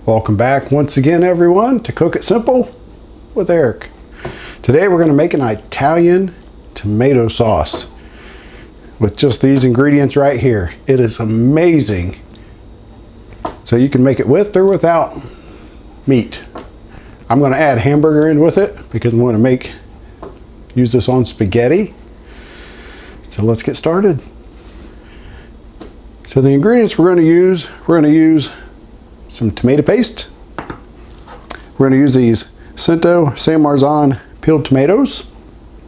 Welcome back once again, everyone, to Cook It Simple with Eric. Today we're going to make an Italian tomato sauce with just these ingredients right here. It is amazing. So you can make it with or without meat. I'm going to add hamburger in with it because I'm going to use this on spaghetti. So let's get started. So the ingredients we're going to use some tomato paste. We're going to use these Can of San Marzano peeled tomatoes.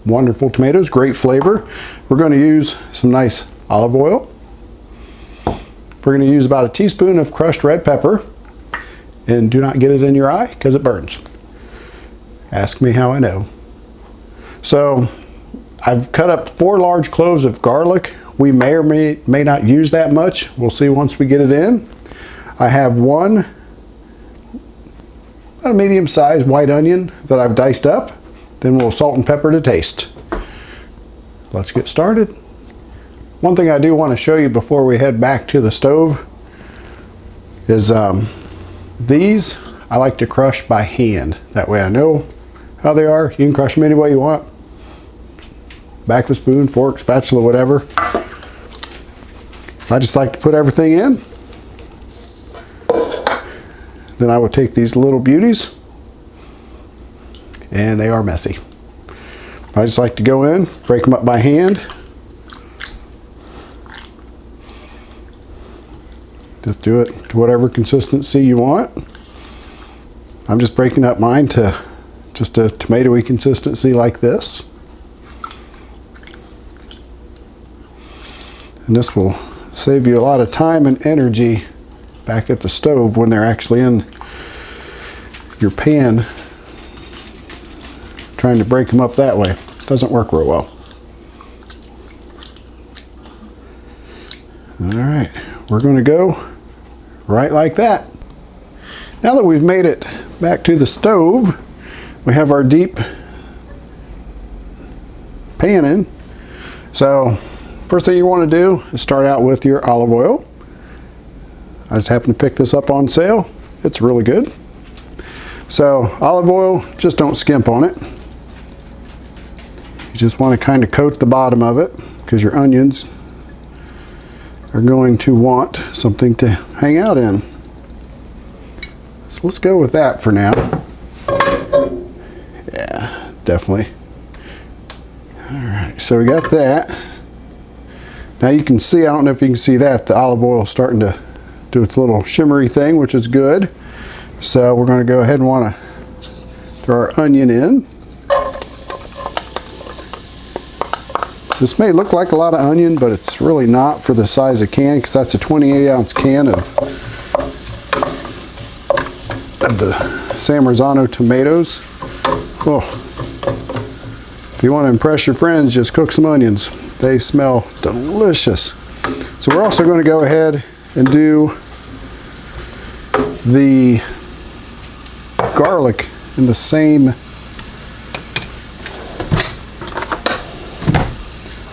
Wonderful tomatoes, great flavor. We're going to use some nice olive oil. We're going to use about a teaspoon of crushed red pepper. And do not get it in your eye because it burns. Ask me how I know. So I've cut up 4 large cloves of garlic. We may or may not use that much. We'll see once we get it in. I have a medium-sized white onion that I've diced up. Then we'll salt and pepper to taste. Let's get started. One thing I do want to show you before we head back to the stove is these I like to crush by hand. That way I know how they are. You can crush them any way you want. Back of a spoon, fork, spatula, whatever. I just like to put everything in. Then I would take these little beauties, and they are messy. I just like to go in, break them up by hand. Just do it to whatever consistency you want. I'm just breaking up mine to just a tomatoey consistency like this. And this will save you a lot of time and energy back at the stove when they're actually in your pan trying to break them up that way. It doesn't work real well. Alright, we're going to go right like that. Now that we've made it back to the stove, we have our deep pan in. So first thing you want to do is start out with your olive oil. I just happened to pick this up on sale. It's really good. So olive oil, just don't skimp on it. You just want to kind of coat the bottom of it because your onions are going to want something to hang out in. So let's go with that for now. Yeah, definitely. All right, so we got that. Now you can see, I don't know if you can see that, the olive oil is starting to do its little shimmery thing, which is good. So we're going to go ahead and want to throw our onion in. This may look like a lot of onion, but it's really not for the size of can, because that's a 28-ounce can of the San Marzano tomatoes. Oh, if you want to impress your friends, just cook some onions. They smell delicious. So we're also going to go ahead and do the garlic in the same,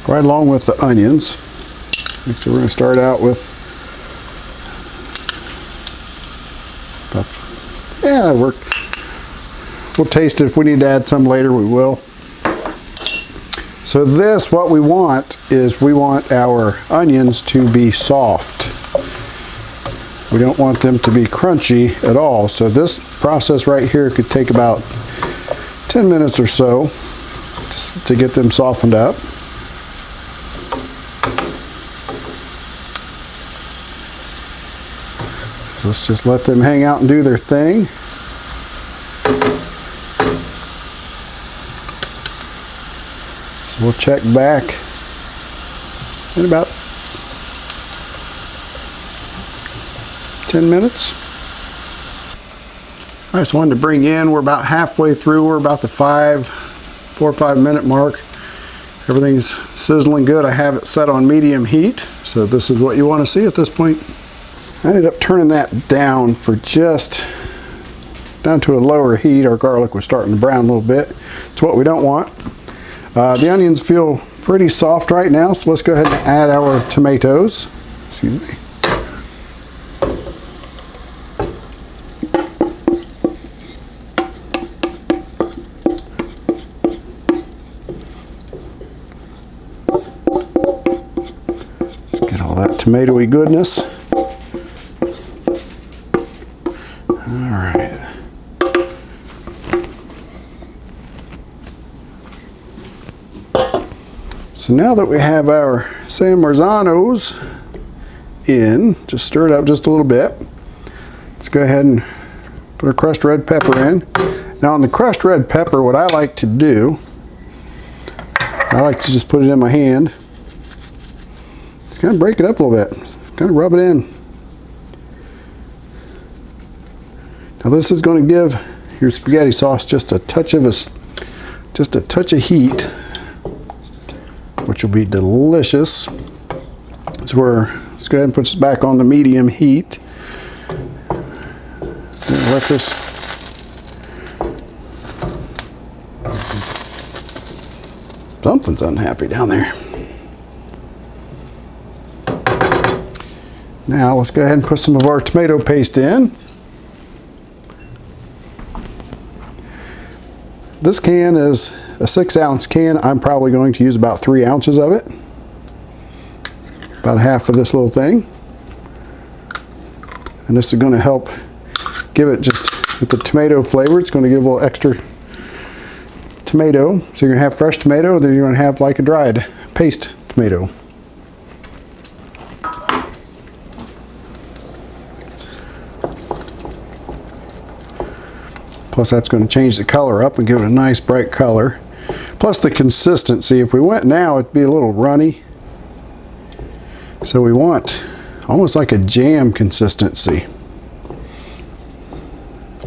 right along with the onions. So we're going to start out with, yeah, that worked. We'll taste it. If we need to add some later, we will. So this, what we want is we want our onions to be soft. We don't want them to be crunchy at all. So this process right here could take about 10 minutes or so to get them softened up. So let's just let them hang out and do their thing. So we'll check back in about 10 minutes. I just wanted to bring in, we're about halfway through, we're about the 4 or 5 minute mark. Everything's sizzling good. I have it set on medium heat, so this is what you want to see at this point. I ended up turning that down for down to a lower heat. Our garlic was starting to brown a little bit. It's what we don't want. The onions feel pretty soft right now, so let's go ahead and add our tomatoes. Excuse me. tomatoey goodness. All right. So now that we have our San Marzanos in, just stir it up just a little bit. Let's go ahead and put our crushed red pepper in. Now on the crushed red pepper, what I like to do, I like to just put it in my hand. Just kind of break it up a little bit. Kind of rub it in. Now this is going to give your spaghetti sauce just a touch of heat, which will be delicious. So let's go ahead and put this back on the medium heat. Let this something's unhappy down there. Now let's go ahead and put some of our tomato paste in. This can is a 6-ounce can. I'm probably going to use about 3 ounces of it. About half of this little thing. And this is going to help give it just with the tomato flavor. It's going to give a little extra tomato. So you're going to have fresh tomato, then you're going to have like a dried paste tomato. Plus that's going to change the color up and give it a nice bright color. Plus the consistency. If we went now, it'd be a little runny. So we want almost like a jam consistency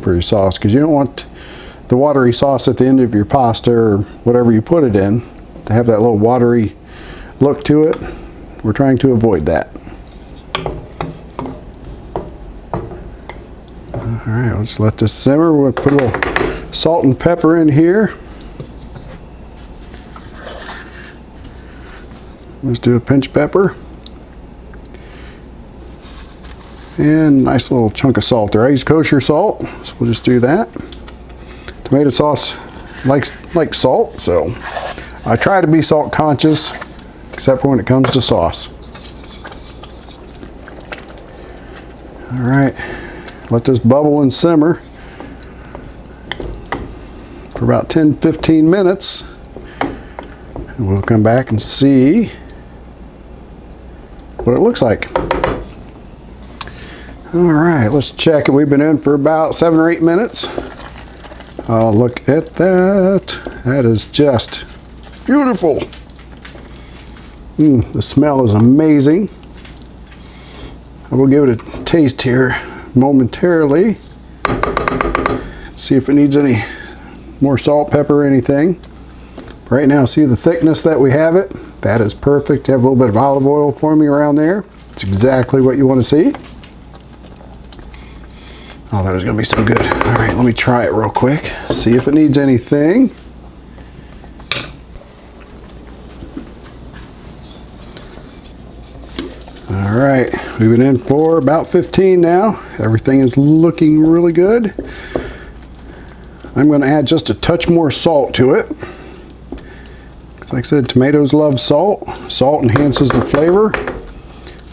for your sauce, because you don't want the watery sauce at the end of your pasta or whatever you put it in to have that little watery look to it. We're trying to avoid that. Alright, let's let this simmer. We'll put a little salt and pepper in here. Let's do a pinch pepper. And nice little chunk of salt there. I use kosher salt, so we'll just do that. Tomato sauce likes salt, so I try to be salt conscious, except for when it comes to sauce. Alright, let this bubble and simmer for about 10-15 minutes. And we'll come back and see what it looks like. Alright, let's check it. We've been in for about 7 or 8 minutes. Oh, look at that. That is just beautiful. The smell is amazing. I will give it a taste here momentarily. See if it needs any more salt, pepper, or anything. Right now, see the thickness that we have it? That is perfect. Have a little bit of olive oil forming around there. It's exactly what you want to see. Oh, that is going to be so good. All right, let me try it real quick. See if it needs anything. All right, we've been in for about 15 now. Everything is looking really good. I'm going to add just a touch more salt to it. Like I said, tomatoes love salt. Salt enhances the flavor.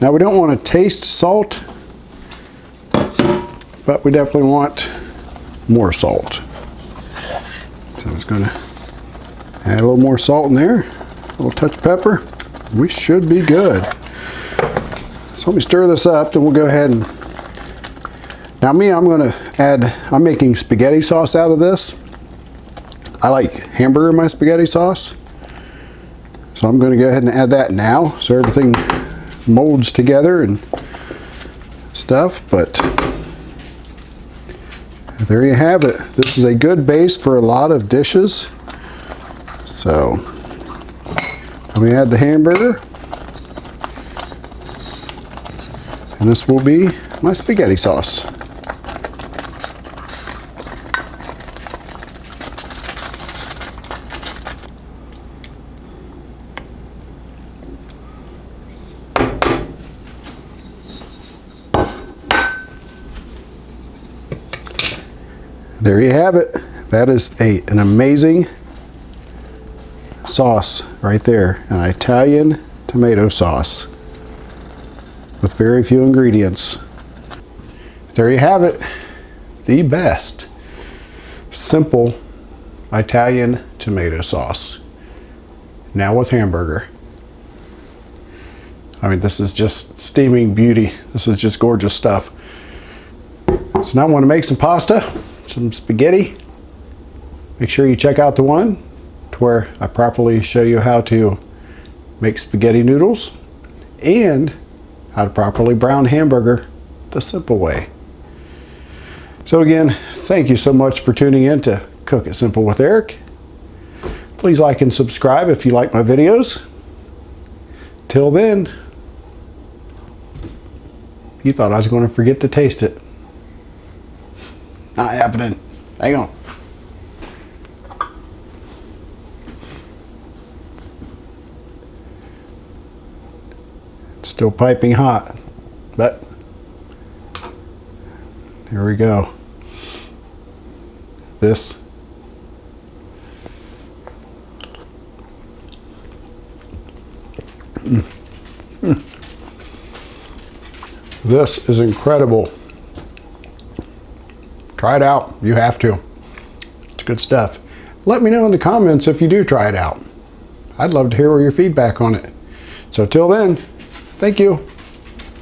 Now we don't want to taste salt, but we definitely want more salt. So I'm just going to add a little more salt in there, a little touch of pepper. We should be good. So let me stir this up, then we'll go ahead and... Now I'm making spaghetti sauce out of this. I like hamburger in my spaghetti sauce. So I'm going to go ahead and add that now, so everything molds together and stuff, but there you have it. This is a good base for a lot of dishes. So let me add the hamburger, and this will be my spaghetti sauce. There you have it. That is an amazing sauce right there, an Italian tomato sauce. with very few ingredients. There you have it. The best simple Italian tomato sauce. Now with hamburger. I mean, this is just steaming beauty. This is just gorgeous stuff. So now I want to make some pasta, some spaghetti. Make sure you check out the one to where I properly show you how to make spaghetti noodles and how to properly brown hamburger the simple way. So again, thank you so much for tuning in to Cook It Simple with Eric. Please like and subscribe if you like my videos. Till then, you thought I was going to forget to taste it. Not happening. Hang on. It's still piping hot, but here we go. This This is incredible. Try it out. You have to. It's good stuff. Let me know in the comments if you do try it out. I'd love to hear your feedback on it. So till then, thank you.